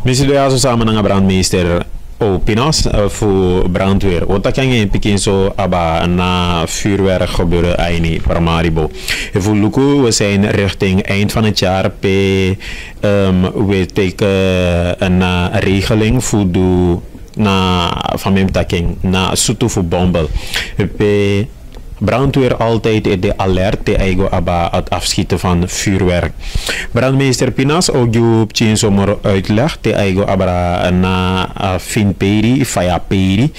Misschien doe je samen met een brandmeester. Oh, Pinas voor brandweer. Wat kan je in zo aba na vuurwerk gebeuren in Paramaribo? Voor Luku, we zijn richting eind van het jaar. We tekenen een regeling voor de na van mijn taking na Soeto voor Bombel. Brandweer altijd de alert te eigen aba het afschieten van vuurwerk. Brandmeester Pinas ook je op zomer uitleg te eigen aba na Finperi, Fayaperi,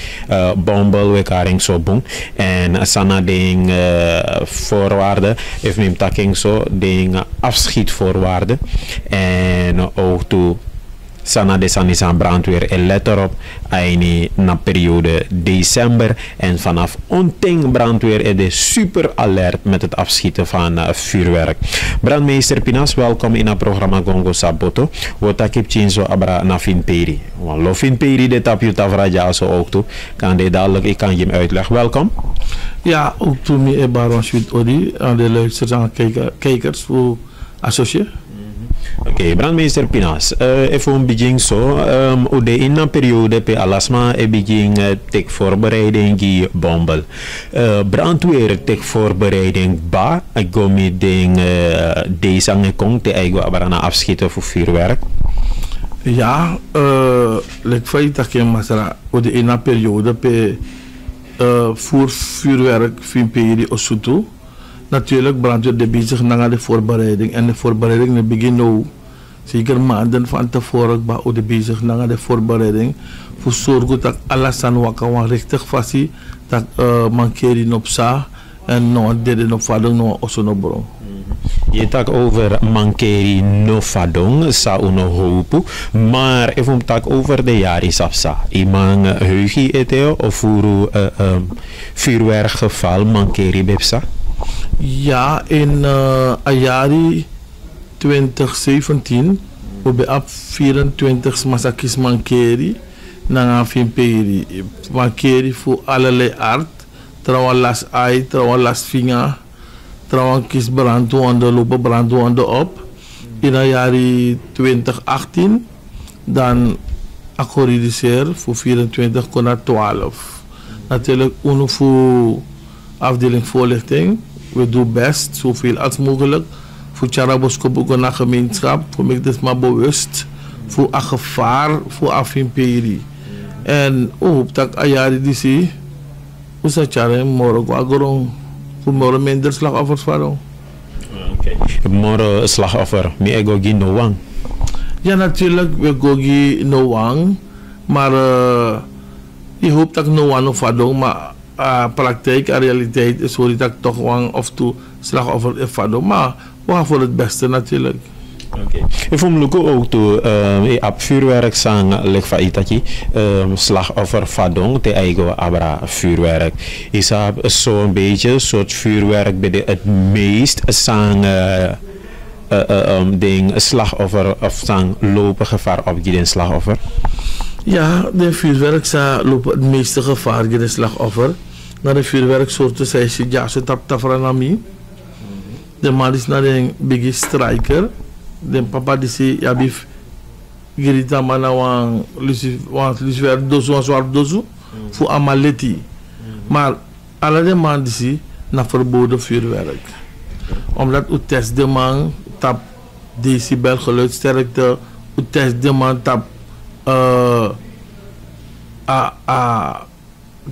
Bombel, wekaring zo boom. En sana ding voorwaarden, heeft mijn taking zo ding afschietvoorwaarden. En ook toe sana de sanisan brandweer en let erop na periode december en vanaf onting brandweer is de super alert met het afschieten van vuurwerk. Brandmeester Pinas, welkom in het programma Gongo Saboto. Wat ik heb zo abra na Finperi. Want lo Finperi de tapje tavraja zo ook toe. Kan de dadelijk ik kan je hem uitleggen. Welkom. Ja, ook toen me baron Sweet Odi aan de luisteraars en kijkers voor associé. Oké, brandmeester Pinas, even een begin zo. De in een periode pe alasma begin tek voorbereiding die bombel. Brandweer tek voorbereiding ba, ik go met ding deze angekong te eigen abarana afschieten voor vuurwerk. Ja, like feit dat je masara de in een periode pe voor vuurwerk Finperi Osutu. Natuurlijk brandweer de bezig naar de voorbereiding en de voorbereiding begint nu zeker maanden van tevoren bij de bezig naar de voorbereiding voor zorgen dat alles aan wakker richtig vast dat mankering op sa en nog derde op vadong nog osonobro. Je tak over mankeri no vadong sa uno hopu, maar even tak over de jari sapsa. Imang heugi eteo of voor vuurwerkgeval mankeri bepsa. Ja, in jari 2017 we op 24 masakis mankeri na Finperi. Mankeri voor allerlei aard, trouwens las ai, trouwens las vinger, trouwens kis brandwonden lopen brandwonden op. In jari 2018 dan accoridiseer voor 24 kon naar 12. Natuurlijk uno voor afdeling voorlichting. We doen best zoveel als mogelijk voor Charaboskopo naar gemeenschap, voor mij dus maar bewust voor een gevaar voor Afinperi. En ook dat ayari die zie, hoe zou je morgen agorong voor morgen minder slachtoffers vallen? Oké. Morgen slachtoffer, mi ego gi no wang. Ja, natuurlijk we go gi no wang, maar je hoopt dat no wang of vadong, maar praktijk en realiteit is hoe dat toch wang of toe slachtoffer is vadong, maar we gaan voor het beste natuurlijk. Oké. Ik vond het ook toe op vuurwerk sang leg van itaki slachtoffer vadong te eigen abra vuurwerk. Is dat zo'n beetje een soort vuurwerk bij het meest sang ding slachtoffer of sang lopen gevaar op die slachtoffer? Ja, de vuurwerk lopen het meeste gevaar op de slachtoffer. Naar de vuurwerksoorten zijn ze ja, ze tap tafranami. De man is naar een big striker. De papa die zei ja bif girita mana wan lucifer dozu wan zwart dozu voor amaleti. Maar alle de man die zei na verboden vuurwerk. Omdat u test de man tap decibel geluidsterkte, u test de man tap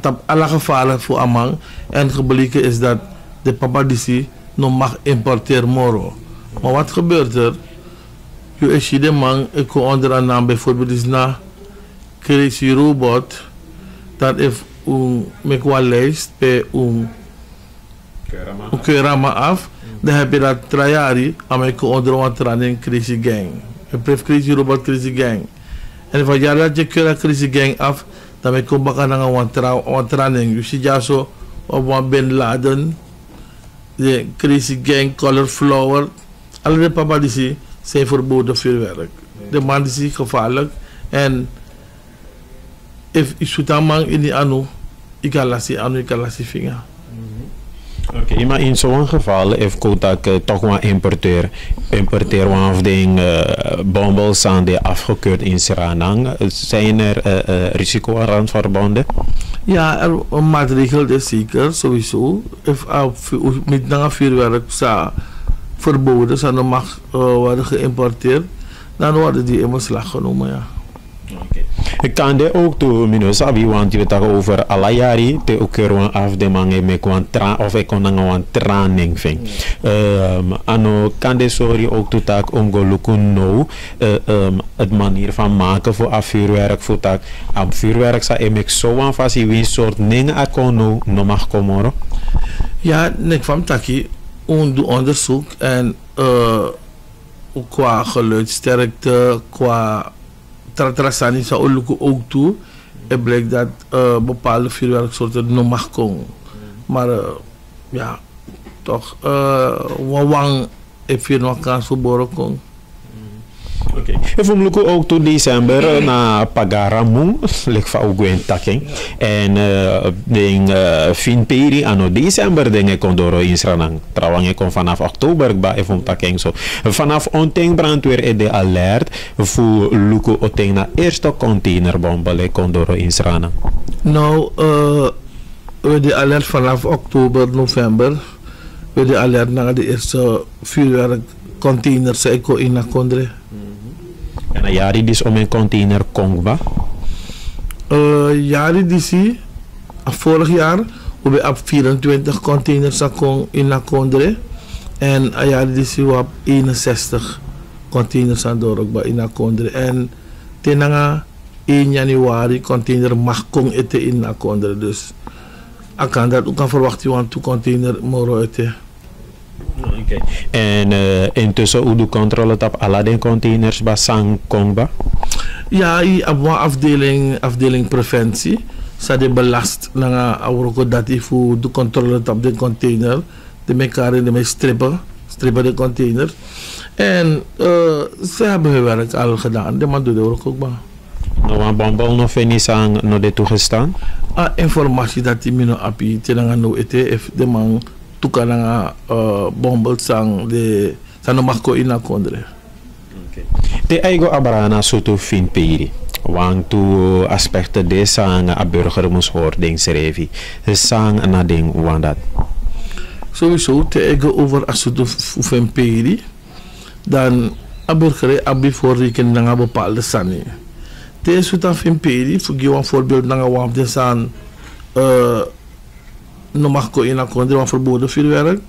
tap alle gevaren voor amang en gebleken is dat de papa die zei nog mag importeren moro. Maar wat gebeurt er? Je is de man, ik kom onder een naam bijvoorbeeld is na Crazy Robot, dat heeft een lijst bij een keurama af, dan heb je dat trajari, en ik kom onder een training Crazy Gang. Je blijft Crazy Robot, Crazy Gang. En van jaar dat je keurt Crazy Gang af, dan kom je naar een training. Je ziet ja zo op een Bin Laden, de Crazy Gang, Color Flower, alle de papa die zie zijn verboden vuurwerk. De man die is gevaarlijk en if je zoet aan man in die anu, ik kan laten vinger. Oké, maar in zo'n geval heeft Kotak toch wel importeer one of de bombels aan de afgekeurd in Suriname. Zijn er risico aan verbonden? Ja, een maatregel is zeker, sowieso. Met name vuurwerk verboden, zou mag worden geïmporteerd, dan worden die in beslag genomen, ja. Ik kan dit ook toe, sabi, want je het over alle jaren te ook er af de mange met of ik kon een training vind. Ano kan dit sorry ook toe tak om gelukken nou het manier van maken voor vuurwerk voor tak. Am vuurwerk sa emek zo aan vast je soort dingen akon no mag komen. Ja, nek van taki doe onderzoek en qua geluidsterkte, qua Trasani zou ook toe. Het blijkt dat bepaalde vuurwerksoorten nog mag komen. Maar ja, toch, wang heeft hier nog kans voor boren komen. Oké. Even lukken ook tot december na Pagaramung, ligt van ook een takking. En ding Finperi ano december dingen kon door in Sranang. Trouwens kon vanaf oktober ba even takking zo. Vanaf onteng brandweer de alert voor lukken onteng na eerste containerbomben kon door in Sranang. Nou, we de alert vanaf oktober, november. We de alert naar de eerste vuurwerkcontainers in Nakondre. En jari dis om een container Kongba? Jari disi, vorig jaar, we op 24 containers in Nakondre. En jari disi we op 61 containers aan Dorokba in Nakondre. En tenanga 1 januari container mag kon eten in Nakondre. Dus ik kan dat ook verwachten, want 2 container moro eten. Okay. En intussen hoe de controle op alle de containers bij Sang Kongba? Ja, i afdeling preventie. Sa de belast na awroko dati fu de controle op de container. De mekaren de strippen de container. En ze hebben hun werk al gedaan. De man doet er ook bij. Nou, een bombel nog niet sang nog de toegestaan? Informatie dat die mino api tenang no ete de man tukana bombel sang de sanomakko ina kondre. De eigen abrana soto fin peri. Want tu aspecten de sang a burger moest horen schrijven. Sang na ding wandat. Sowieso te eigen over asuto fin peri. Dan a burger abi voor rekenen na bepaalde sani. Te suta fin peri voor een voorbeeld na wam de san no mag ko ina kondre van verboden vuurwerk.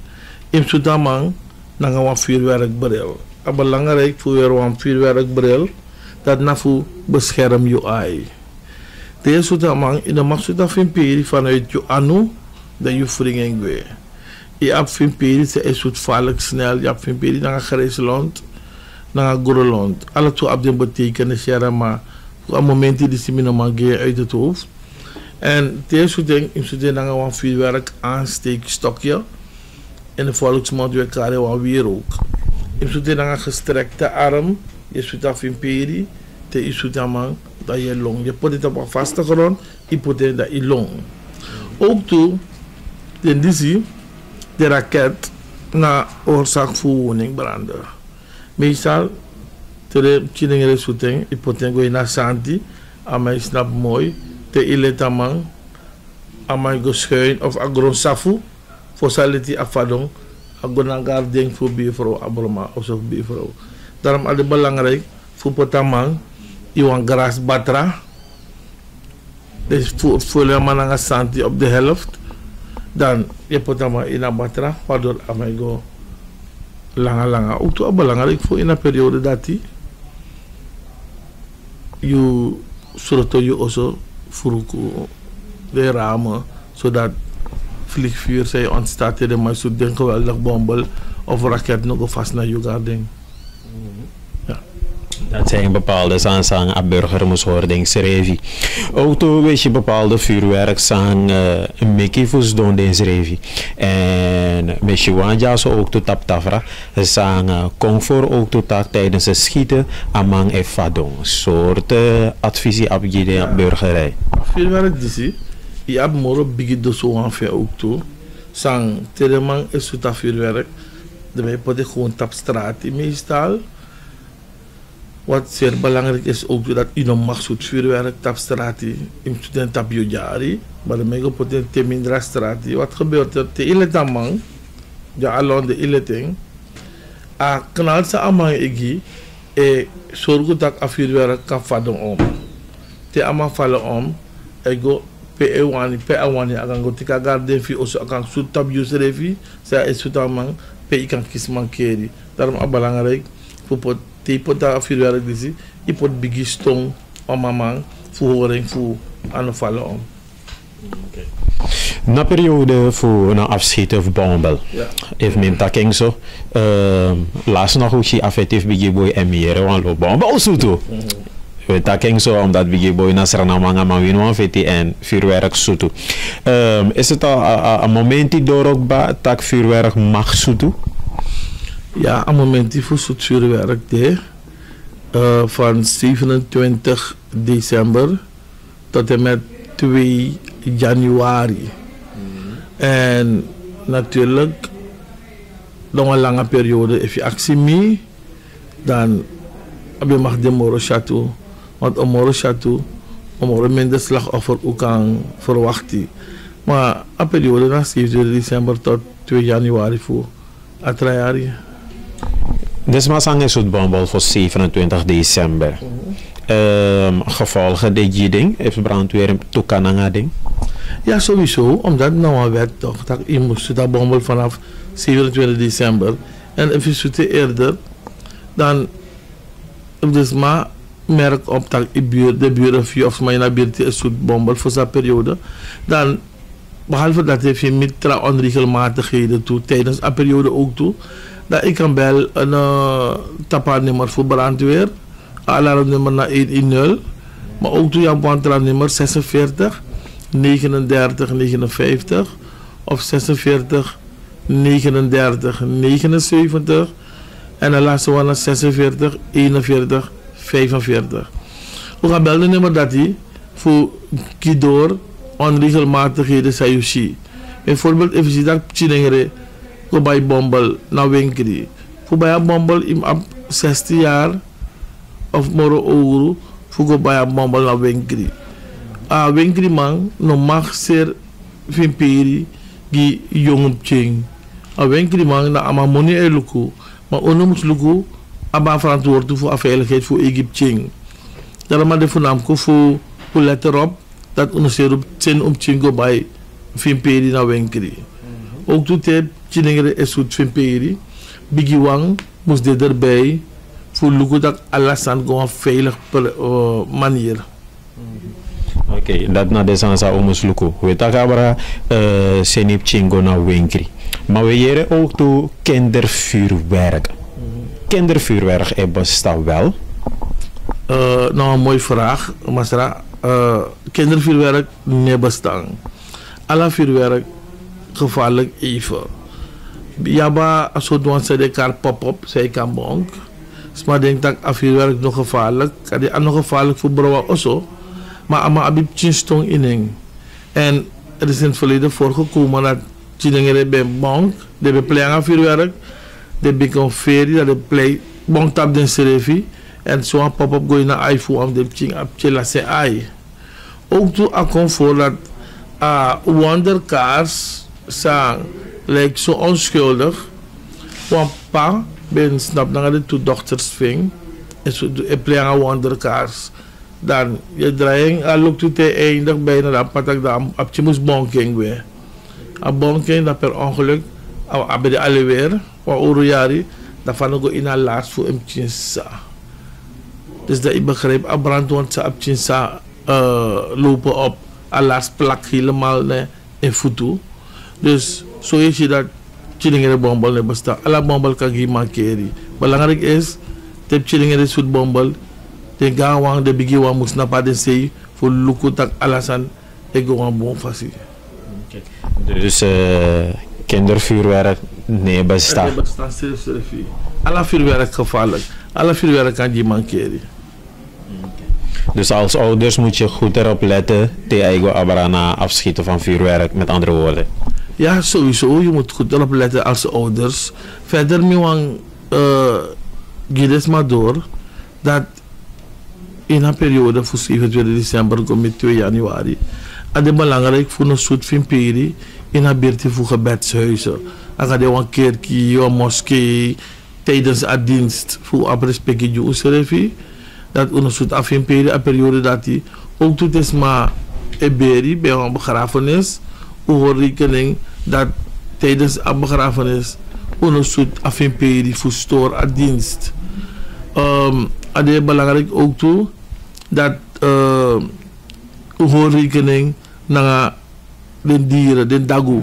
In Sutamang na wam vuurwerkbril. Belangrijk voor een vuurwerkbril dat na voor bescherm je eye. Deze soort in de maksud van peri vanuit je anu dat je vringen weer. Je hebt van peri ze is het vaarlijk snel. Je hebt van peri naar Grijsland, naar Groenland. Alle twee op de betekenis jaren maar op een moment die ze min magje uit het hoofd. En deze soort ding in zo'n naar een vuurwerk aansteekstokje in de volksmond weer kare wat weer ook. Je zult een gestrekte arm, je zult af in peri, je zult man dat je long. Je put het op een vaste grond, je put het dat je long. Ook toe, de raket na oorzaak voor woningbranden. Meestal, terwijl je zult je put het naar Santi, aan mij snap mooi, te iletaman, aan mij geschuin of agron safu, voor saliti afadong. Ako nanggar ding voor buurvrouw abroma of zo buurvrouw. Daarom is het belangrijk voor potamang iwan gras batra. Dus voor je man aan santi op de helft, dan je potamang ina batra, waardoor amai go langa. Ook toe belangrijk voor in een periode dat je soorten je also furuku de ramen, zodat vliegvuur zij ontstaat in de maar zo denk geweldig bombel of raket nog vast naar je garden. Ja. Dat zijn bepaalde zaken aan burger moest horen schrijven. Ook toen weet je bepaalde vuurwerk zijn mekifus doen den schrijven. En met je wanja zo ook tot tap tafra zijn comfort ook tot tak tijdens het schieten amang efadong. Soort advisie op je burgerij. Vuurwerk die je hebt morgen begint dus ongeveer ook toe. Sang tereman is het vuurwerk. Daarmee pot ik gewoon op straat meestal. Wat zeer belangrijk is ook dat je nog mag zoet vuurwerk op straat. In student op je jari. Maar daarmee pot je te minder straat. Wat gebeurt er? Te ile tamang. Ja, alon de ile ting. A knal sa amang igi. Zorg dat ik vuurwerk kan vallen om. Te ama vallen om. Ego. Pe awani akan go tika garden fi oso akan sutab user fi sa sutamang pe ikan kisman keri darum abelangrijk voor pot te pot daar vuurwerk disi i pot bigi stong om mamang voor horing voor aan vallen om. Na periode voor een afschiet of bombel. Even mijn taking zo. Laatst nog hoe je affectief bigi boy en meer want lo bombel zo toe. We taking zo omdat bigi boy na serana manga maar we no feti en vuurwerk zo toe. Is het al een moment die door ook ba tak vuurwerk mag zo toe? Ja, een moment die voor zoet vuurwerk de van 27 december tot en met 2 januari. En natuurlijk nog een lange periode, als je actie mee, dan heb je mag de Moro Chateau. Want een Moro Chateau, om minder slachtoffer ook kan verwachten. Maar een periode van 7 december tot 2 januari voor 3 jaar. Dus maar sang is het bombel voor 27 december. Gevolgen de ding, heeft brandweer toekananga ding? Ja, sowieso, omdat nou een wet toch, dat je moest dat bombel vanaf 27 december. En als je zoet eerder, dan dus maar merk op dat de buren of maar in de buurt is zoet bombel voor zo'n periode. Dan, behalve dat heeft je met onregelmatigheden toe, tijdens een periode ook toe, dat ik kan bel een tapaannummer voor brandweer, alarmnummer naar 110, maar ook toe jouw brandweernummer 46 39 59 of 46 39 79 en de laatste one 46 41 45. We gaan bellen nummer dat hij voor kidoor onregelmatigheden zijn je ziet. Bijvoorbeeld even zien dat Chinengere go bij bombel naar winkri. Voor bij een bombel in 16 jaar of moro ouro voor go bij een bombel naar winkri. A winkri man no mag ser vimperi gi jong ching. A winkri man na ama moni eluku. Maar onomus luku aba verantwoordelijk voor veiligheid voor Egypt ching. Daarom had de voornaamste voor letter op dat onderzeer op zin om chingo bij vimperi naar winkri. Ook doet hij chinengere is goed vimperi. Bigi wang moest dit erbij voor luku dat alles aan gewoon veilig manier. Oké, dat na desansa omus luku. We takabara senip chingo na winkri. Maar we jeren ook toe kindervuurwerk. Kindervuurwerk bestaat wel? Nou, een mooie vraag, Masra. Kindervuurwerk niet bestaan. Alle vuurwerk gevaarlijk even. Jaba, als we doen, zei de kar pop-up, zei kan bonk. Maar denk dat vuurwerk nog gevaarlijk. Kan die nog gevaarlijk voor brouwen also. Maar ama abib chinstong ining. En er is in het verleden voorgekomen dat Chinengere bij bonk, de bepleing vuurwerk, de become ferry, dat de play bonk tap den serefi. En zo'n pop-up gooi naar iPhone om de ching op chilla se ai. Ook toe akon voor dat wondercars zijn lijkt zo onschuldig. Want pa ben snap dat de twee dochters ving. En zo play aan wondercars. Dan je draaiing loopt toe te eindig bijna dat patak dat op je moest bonking weer. A bonking dat per ongeluk bij de alle weer wat orojari dat van ook in een laatst voor hem chinsa. Dus dat ik begrijp a brandwond sa op chinsa lopen op a laatst plak helemaal in voet. Dus zo is je dat chillingere bombel ne bestaat. Alle bombel kan je mankeren. Belangrijk is dat chillingere soort bombel de gawang de bigi wan moest naar paden zei voor luku tak alasan ego wan bon fasi. Dus kindervuurwerk nee bestaat. Nee bestaat serieus. Alle vuurwerk gevaarlijk. Alle vuurwerk kan je mankeren. Dus als ouders moet je goed erop letten te eigen abrana afschieten van vuurwerk, met andere woorden. Ja, sowieso. Je moet goed erop letten als ouders. Verder, Gides maar door dat in een periode van 27 december tot met 2 januari. Het is belangrijk voor een soort van peri in een buurt voor gebedshuizen. Dan gaat je een kerkje, een moskee, tijdens een dienst voor een respectje je dat een soort af een periode dat hij ook doet is maar een beri bij een begrafenis. Hoe rekening dat tijdens een begrafenis een soort af een peri voor stoor een dienst. Het is belangrijk ook toe dat hoe rekening naar de dieren, de dagu.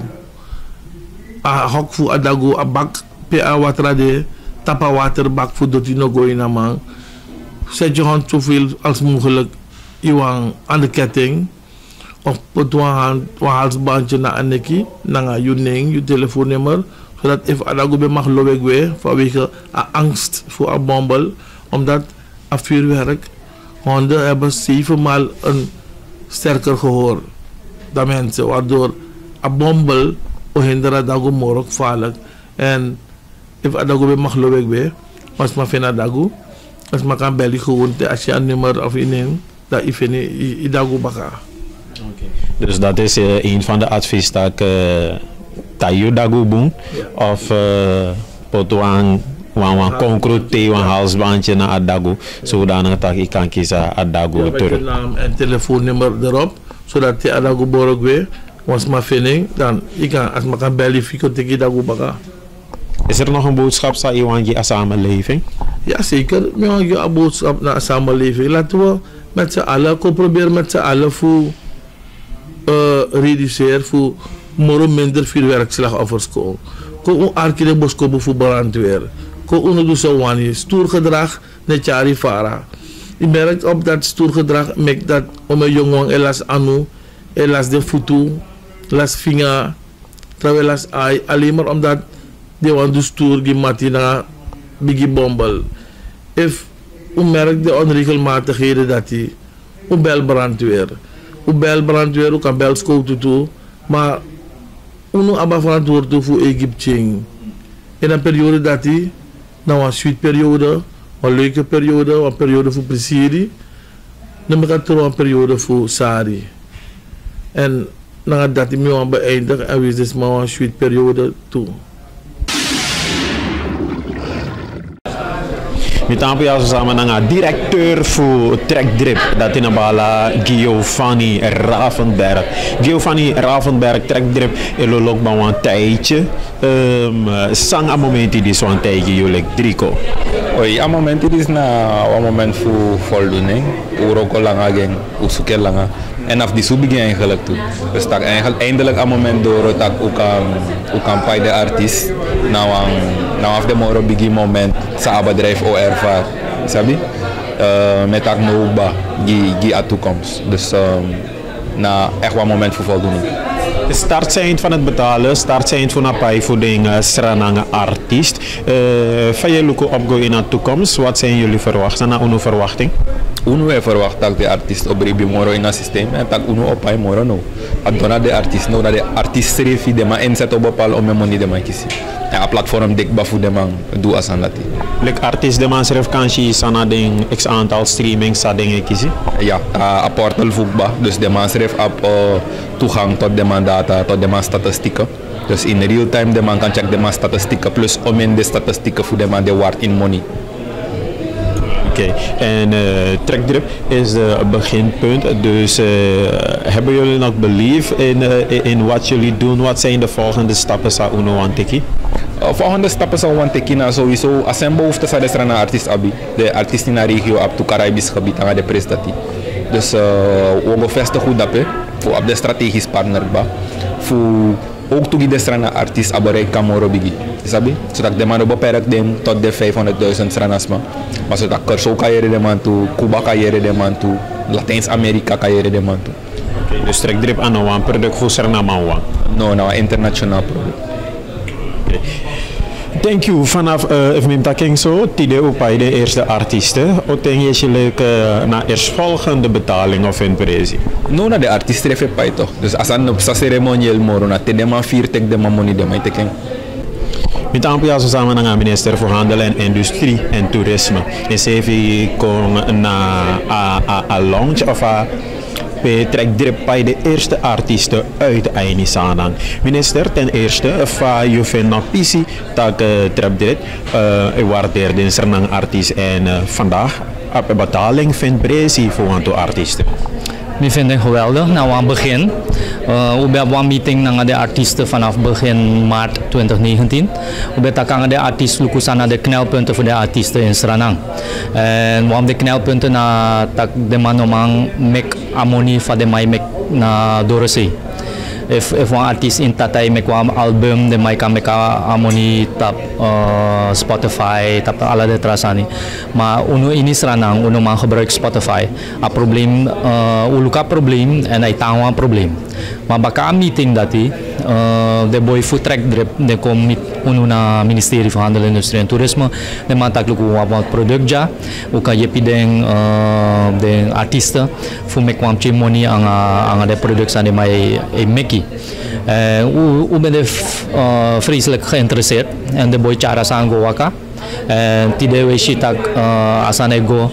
A hok voor a dagu, a bak pe a water tapa waterbak voor dat je nog gooien naar man. Zet je hand zoveel als mogelijk aan de ketting. Of put een halsbandje naar een nekkie, naar je telefoonnummer. Zodat if a dagu be mag lobek weer vanwege a angst voor a bombel. Omdat a vuurwerk, honden hebben 7 maal een sterker gehoor dan mensen. Waardoor a bombel ohindera dagu morok gevaarlijk. En if a dagu be mag lobek weer, was maar vena dagu. Als maar kan bellen gewoon als je een nummer of ineen, dat je dagu baka. Dus dat is een van de advies dat tayo dagu boom of potwang wan concrete wan halsbandje naar adagu, zodanig dat ik kan kiezen adagu terug. Je naam en telefoonnummer erop, zodat je adagu borok weer, was maar vinning, dan ik kan als maar kan bellen fico tegen dagu baka. Is er nog een boodschap aan je samenleving? Ja, zeker. We hebben een boodschap naar de samenleving. Laten we met z'n allen, proberen met z'n allen voor reduceren, voor minder vuurwerkslachtoffers komen. Ko arki de boskobo voor brandweer. Ko uno zo wani stoergedrag net jari fara. Je merkt op dat stoergedrag maakt dat om een jongen elas anu, elas de futu, elas vinger, terwijl elas ai, alleen maar omdat de want de stoer gemati na bigi bombel. If u merkt de onregelmatigheden dat hij u bel brandweer. U bel brandweer, u kan bel scout toe, maar uno aba verantwoord voor Egypte. In een periode dat hij, nou een sweet periode, een leuke periode, een periode voor plezier, dan gaat er een periode voor sari. En dan dat hij me beëindigen en wees dus maar een sweet periode toe. Met aanpassen samen naar directeur voor Trekdrip, dat in een bala Giovanni Ravenberg. Giovanni Ravenberg, Trekdrip, en ook maar een tijdje. Sang een moment die zo'n tijdje jullie Drico. Oei, een moment is een moment voor voldoening. Hoe ook al langer ging, hoe zoeken langer. En af die zo begin eigenlijk toe. Dus dat eigenlijk eindelijk een moment door dat ook kan de artiest nou af de morgen begin moment sa bedrijf o ervaar, sabi? Met dat nooba die aan toekomst. Dus na echt wel een moment voor voldoening. Start zijn van het betalen, start zijn van een paar voor de strange artiest. Van jullie opgaan in de toekomst, wat zijn jullie verwachten? Een verwachting? Uno verwacht dat de artiest op een moro in het systeem en dat uno op een moro no. Dat de artiest no, dat de artiest schreef die man inzet op bepaalde om money de man kiezen. En een platform dik voor de man doe als aan dat. Like artiest de man schreef kan je sana ding x aantal streamings sa dingen kiezen. Ja, een portal voetbal. Dus de man schreef op toegang tot de man data, tot de man statistieken. Dus in real time de man kan checken de man statistieken plus om in de statistieken voor de man de waard in money. Oké, en Trekdrip is het beginpunt. Dus hebben jullie nog belief in wat jullie doen? Wat zijn de volgende stappen sa uno wantiki? Volgende stappen zou wantiki na sowieso als een behoefte sa de artiest abi. De artiest in de regio op het Caribisch gebied aan de prestatie. Dus we bevestigen goed dat voor op de strategisch partner ba. Voor ook toe de strana artiest abereik kamoro bigi. Sabi? Zodat de man beperkt dem tot de 500.000 stranasma. Maar zodat Curso carrière de man toe, Cuba carrière de man toe, Latijns-Amerika carrière de man toe. Okay, dus Trekdrip aan een product voor Suriname. No, nou internationaal product. Okay. Thank you. Vanaf even taking zo, tide upay de eerste artiesten. O denk je na eerstvolgende betaling of in presi? No na de artiest refe pai toch. Dus als aan op sa ceremonieel moro na te dema vier tek dema money dema teken. Met aanpassen zo samen met de minister voor Handel en Industrie en Toerisme. Is even kon na a launch of a trek direct bij de eerste artiesten uit Ainisanang. Minister, ten eerste, van je vindt nog pisi dat trek direct waardeer de Sernang artiest en vandaag op betaling vindt presi voor een artiesten. Ik vind het geweldig. Nou, aan het begin. We hebben een meeting met de artiesten vanaf begin maart 2019. We hebben de artiesten lukusan de knelpunten voor de artiesten in Suriname. En we hebben de knelpunten na de manomang mek amoni van de mai mek na Dorosei. If one artist in Tatay make one album, de mai kan make amoni tap Spotify, tap ala de trasani. Maar uno ini Suriname, uno man gebruik Spotify. A probleem, uluka probleem en ay tawa probleem. Maar baka meeting dati, de boy food track drip, de kom uno na Ministerie van Handel, Industrie en Toerisme, de man tak luku wat product ja, uka yepi den artiesten, fu make one chimoni ang de product sa de mai meki. U ben de vreselijk geïnteresseerd en de boy cara sango waka. Tide we shitak asanego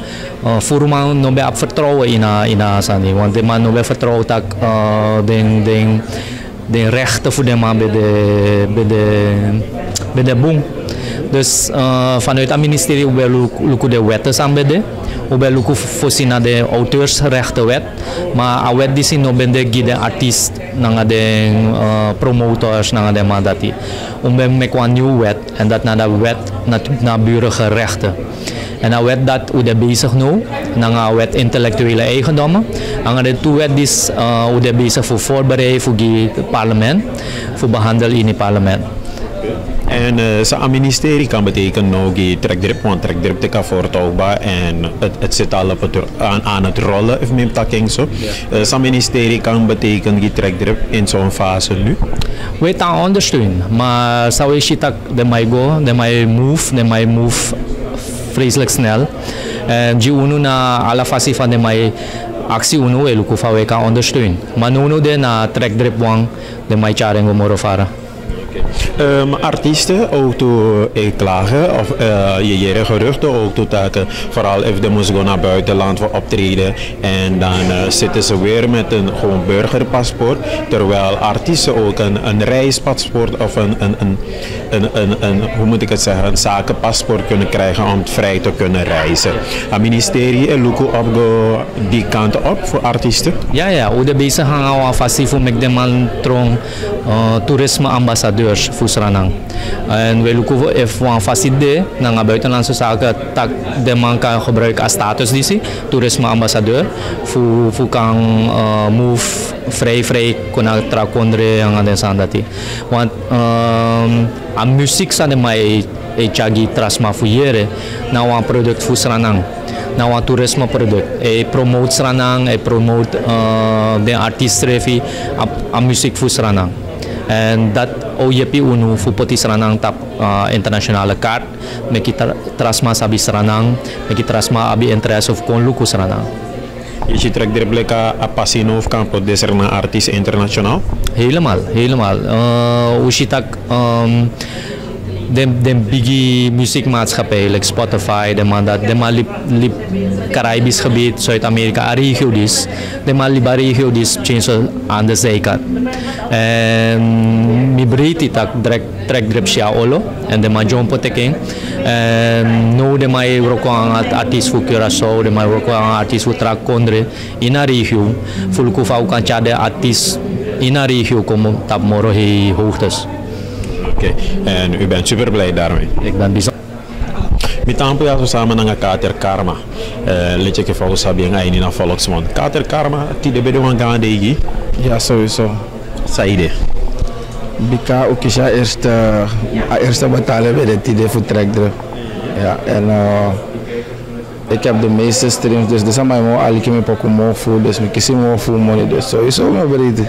furman no be vertrouwen in asani, want de man no be vertrouwen tak den rechten voor de man bij de boom. Dus vanuit het ministerie we lukken de wetten aanbieden. We lukken voorzien de auteursrechtenwet, maar a wet die zien no ben de artiest naar de promotors naar de mandati. We maken een nieuwe wet en dat naar de wet naar burgerrechten. En dat wet dat we bezig nu, naar wet intellectuele eigendommen. En de twee wet is we bezig voor voorbereiden voor het parlement, voor behandelen in het parlement. En zijn ministerie kan betekenen nog die trekdrip, want trekdrip te kan voortouwbaar en het zit al op aan het rollen, of mijn taking zo. Zijn ministerie kan betekenen die trekdrip in zo'n fase nu? We gaan ondersteunen, maar zou je dat de mij move vreselijk snel. En die uno na alle fase van de mij actie uno we lukken van we kan ondersteunen. Maar nu de na trekdrip wang de mij charing morofara. Artiesten ook toe klagen of je geruchten ook toe taken, vooral if de moest gaan naar buitenland voor optreden en dan zitten ze weer met een gewoon burgerpaspoort, terwijl artiesten ook een reispaspoort of een hoe moet ik het zeggen, een zakenpaspoort kunnen krijgen om vrij te kunnen reizen. Het ministerie lukt op die kant op voor artiesten? Ja, we bezig gaan fasi voor met de man trong toerisme ambassadeurs voor Suriname. En we lukken even een faciliteit naar buitenlandse zaken dat de man kan gebruiken als status die toerisme ambassadeur voor kan move vrij kunnen trakondre en dat zijn dat. Want aan muziek zijn mij chagi trasma fuyere na een product voor Suriname. Nou een toerisme product. Hij promoot Suriname, hij promoot de artiesten aan muziek voor Suriname. En dat OJP UNU voor poti Suriname tap internationale kaart. Met kita trasma sabi Suriname, met kita trasma abi interesse of kon luku Suriname. Je trekt er blik a passino of campo de Suriname artiest internationaal? Helemaal. Ushitak de biggie muziekmaatschappij, like Spotify, de man lip Caribisch gebied, Zuid-Amerika, regio dis, de man liba regio dis, change aan de zijkant. En mi breedte tak trek drip sia olo, en de man jump teking. En nu de man roko aan artiest voor Curaçao, de man roko aan artiest voor Trakondre in een regio, voor kufa kan de artiest in een regio komen tap moro he hoogtes. Oké, en u bent super blij daarmee? Ik ben bijzonder. Met aanpassen we samen naar Kater Karma. Let je even sabi nga ini na volksmond. Kater Karma, die de bedoeling gaan degi? Ja, sowieso. Saide. Bika ook is eerste betalen bij de TD voor trekdruk. Ja, en Ik heb de meeste streams, dus dat is mijn mo al ik me poco mo voor, dus ik kies mo voor money, dus sowieso me breedte.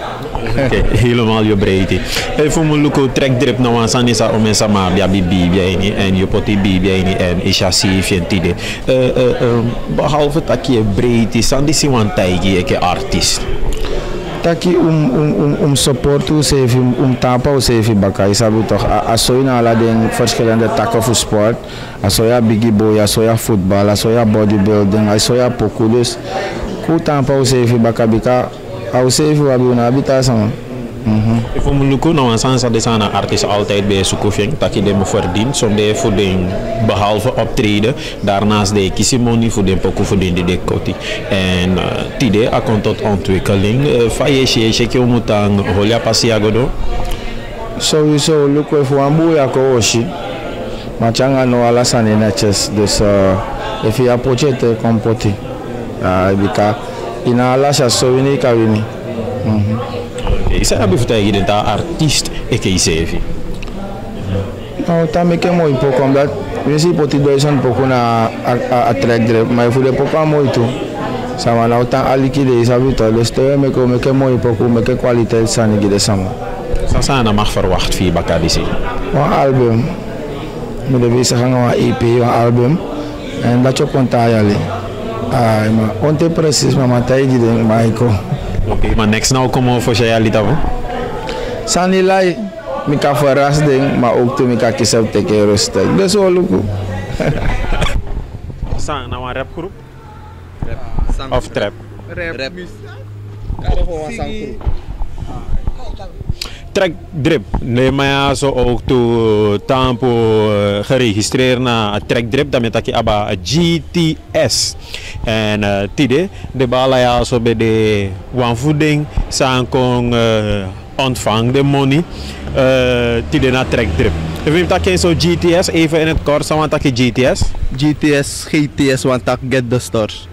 Oké, helemaal je breedte. Voor me lukken trekdrip nou aan sanisa om en sama bia bibi bia en je poti bibi en isasi fientide. Behalve dat je breedte, sandi si wan taigi ik artiest. Taki support sevi tapa sevi bakai sabi toch asoy na ala den verschillende takken voor sport, asoya biggie boy, asoya voetbal, asoya bodybuilding, asoya poku, dus ku tapa sevi bakabika au sevi wabi una habitação. Voor me lukken nou aan sansa de sana artiest altijd bij zoekofing dat je dem verdient, soms voor den behalve optreden, daarnaast de kisimoni voor den poku voor den de koti en tide akon tot ontwikkeling faye je moet aan holia pasiagodo. Sowieso lukken voor een boeia kooshi, maar changa no ala sane netjes, dus if je approche kompoti, bika ina ala sha so wini ka wini. Isa abi vertellen je dat artiest ik is even. Nou, também que é muito pouco, omdat we zien poti dois anos pouco na a track drip, mas foi pouco muito. Sama na utan aliki de sabi to, dus te me ko me que muito pouco, me que kwaliteit sani gide sama. Sana mag verwacht via Bakadisi. Een album, me de bezig gaan een EP, een album, en dat je kon tayali. Maar onte precies, maar matai gide maiko. Oké, maar next nou komen we voor jij ali tabo. Sani lai, me ka verras ding, maar ook toen me ka kisap teke rustig. Dus wel luku. Sang nou een rapgroep? Of trap? Rap. Track drip. Nee, maar ja, zo ook toe tampo geregistreerd na track drip. Dan met je aba GTS. En tide de bala ja zo bij de wanvoeding zijn kon ontvang de money. Tide na track drip. Even dat je zo GTS even in het kort, want dat je GTS. GTS, GTS, want dat get the stores.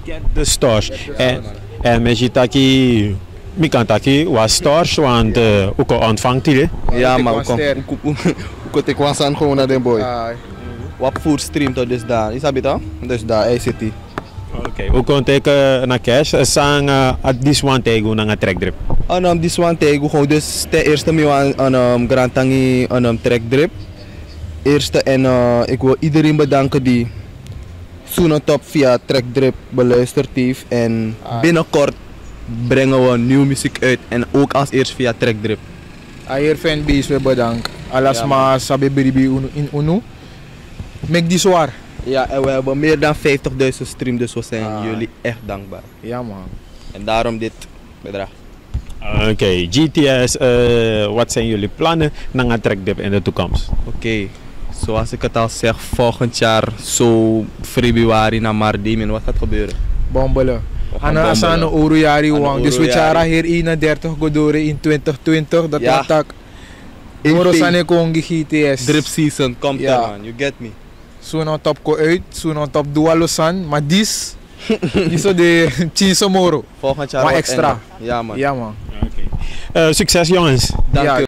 Get the stores. En met je dat je mi kan taki was stores want ook ontvangt die. Ja, maar ook te kwasan gewoon naar de boy. Wat voor stream tot dus daar? Is dat beter? Dus daar ICT. Oké, hoe komt ik naar cash? Sang at this one tego na track drip. This one tego gewoon dus de eerste mi aan grantangi aan track drip. Eerste en ik wil iedereen bedanken die zo'n top via track drip beluisterd heeft en binnenkort brengen we nieuwe muziek uit en ook als eerst via track drip. Hier fanbase we bedankt. Alles maar sabi biribi in unu. Make die zwaar. Ja, en we hebben meer dan 50.000 streams, dus we zijn jullie echt dankbaar. Ja man. En daarom dit bedrag. Oké, GTS, wat zijn jullie plannen naar track drip in de toekomst? Oké, zoals ik het al zeg, volgend jaar zo februari naar Mardimen, wat gaat gebeuren? Bombelen. Ana asana Uruyari wang. Dus we chara hier 31 godore in 2020. Dat attack. Moro sane kongi GTS. Drip season komt eraan, you get me. Soon on top ko uit, soon on top dualosan. Maar dis zo de chinso moro. Volgend jaar maar extra. Ja man. Ja man. Succes jongens. Dank je.